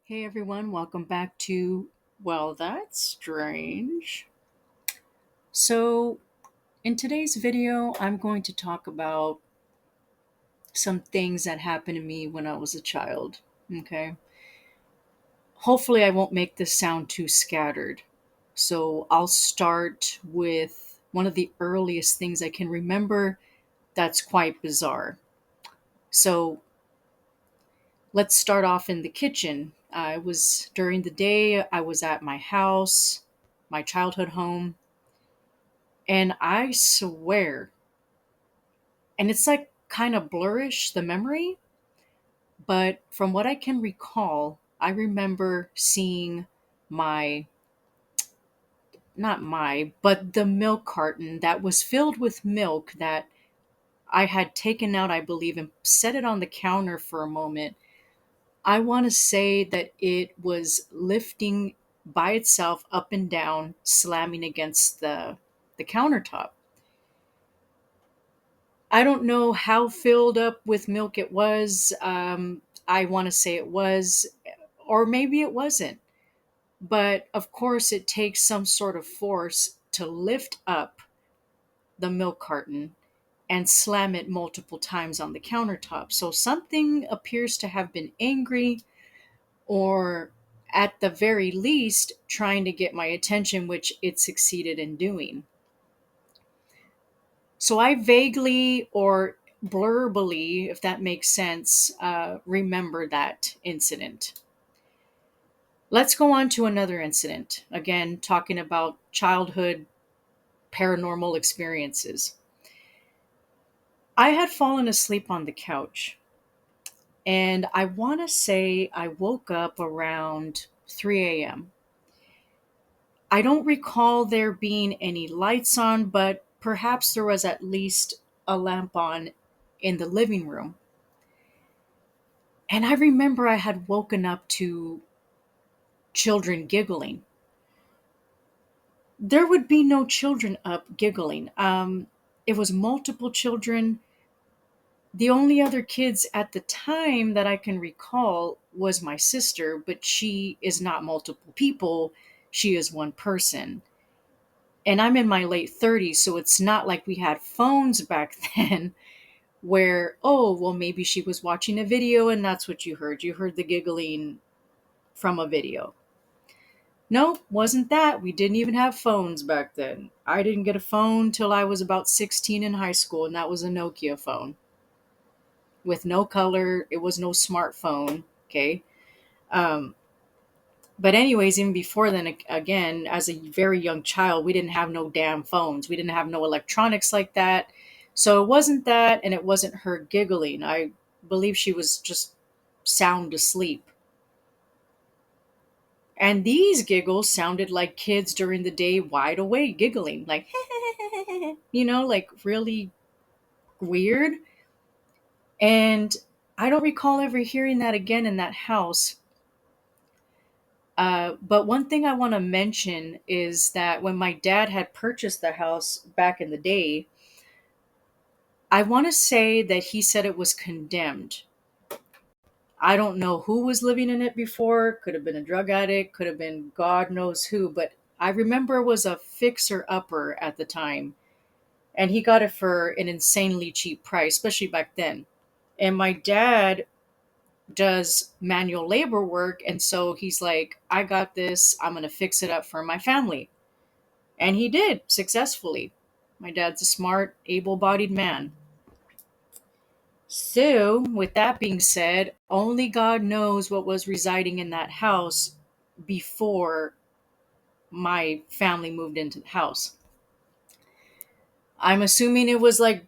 Hey everyone, welcome back to Well, That's Strange. So, in today's video, I'm going to talk about some things that happened to me when I was a child. Okay. Hopefully, I won't make this sound too scattered. So, I'll start with one of the earliest things I can remember that's quite bizarre. So, let's start off in the kitchen. I was during the day, I was at my house, my childhood home. And I swear, and it's like kind of blurrish, the memory, but from what I can recall, I remember seeing my, not my, but the milk carton that was filled with milk that I had taken out, I believe, and set it on the counter for a moment. I want to say that it was lifting by itself up and down, slamming against the countertop. I don't know how filled up with milk it was. I want to say it was, or maybe it wasn't. But of course, it takes some sort of force to lift up the milk carton and slam it multiple times on the countertop. So something appears to have been angry, or at the very least, trying to get my attention, which it succeeded in doing. So I vaguely or blurbily, if that makes sense, remember that incident. Let's go on to another incident. Again, talking about childhood paranormal experiences. I had fallen asleep on the couch, and I want to say I woke up around 3 a.m. I don't recall there being any lights on, but perhaps there was at least a lamp on in the living room. And I remember I had woken up to children giggling. There would be no children up giggling. It was multiple children. The only other kids at the time that I can recall was my sister, but she is not multiple people. She is one person. And I'm in my late 30s, so it's not like we had phones back then where, oh, well, maybe she was watching a video and that's what you heard. You heard the giggling from a video. Nope, wasn't that. We didn't even have phones back then. I didn't get a phone till I was about 16 in high school, and that was a Nokia phone with no color. It was no smartphone. Okay. Um, but, anyways, even before then, again, as a very young child, we didn't have no damn phones. We didn't have no electronics like that. So it wasn't that, and it wasn't her giggling. I believe she was just sound asleep. And these giggles sounded like kids during the day wide awake giggling, like, like really weird. And I don't recall ever hearing that again in that house. But one thing I want to mention is that when my dad had purchased the house back in the day, I want to say that he said it was condemned. I don't know who was living in it before. Could have been a drug addict, could have been God knows who, but I remember it was a fixer upper at the time. And he got it for an insanely cheap price, especially back then. And my dad does manual labor work. And so he's like, I got this. I'm going to fix it up for my family. And he did successfully. My dad's a smart, able bodied man. So, with that being said, only God knows what was residing in that house before my family moved into the house. I'm assuming it was like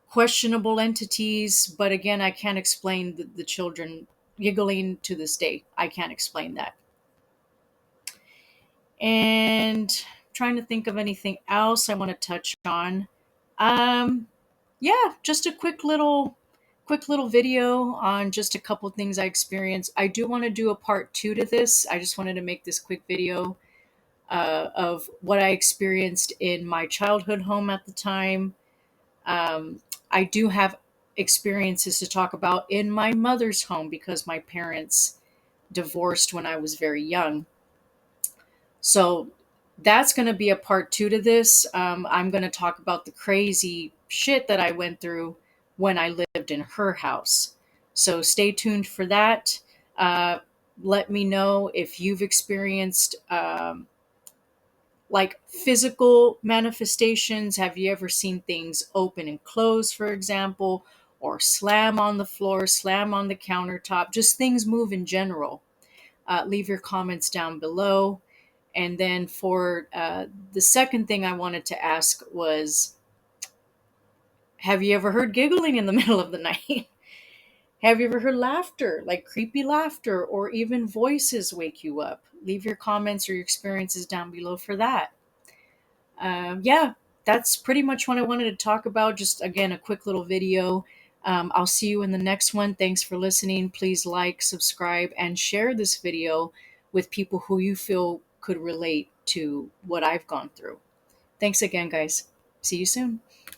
questionable entities, but again, I can't explain the children giggling to this day. I can't explain that. And trying to think of anything else I want to touch on. Um, yeah, just a quick little video on just a couple things I experienced. I do want to do a part two to this. I just wanted to make this quick video of what I experienced in my childhood home at the time. I do have experiences to talk about in my mother's home because my parents divorced when I was very young. So that's going to be a part two to this. I'm going to talk about the crazy shit that I went through when I lived in her house. So stay tuned for that. Uh, Let me know if you've experienced like physical manifestations. Have you ever seen things open and close, for example, or slam on the floor, slam on the countertop, just things move in general? Leave your comments down below. And then for the second thing I wanted to ask was, have you ever heard giggling in the middle of the night? Have you ever heard laughter, like creepy laughter, or even voices wake you up? Leave your comments or your experiences down below for that. Yeah, that's pretty much what I wanted to talk about. Just again, a quick little video. I'll see you in the next one. Thanks for listening. Please like, subscribe, and share this video with people who you feel could relate to what I've gone through. Thanks again, guys. See you soon.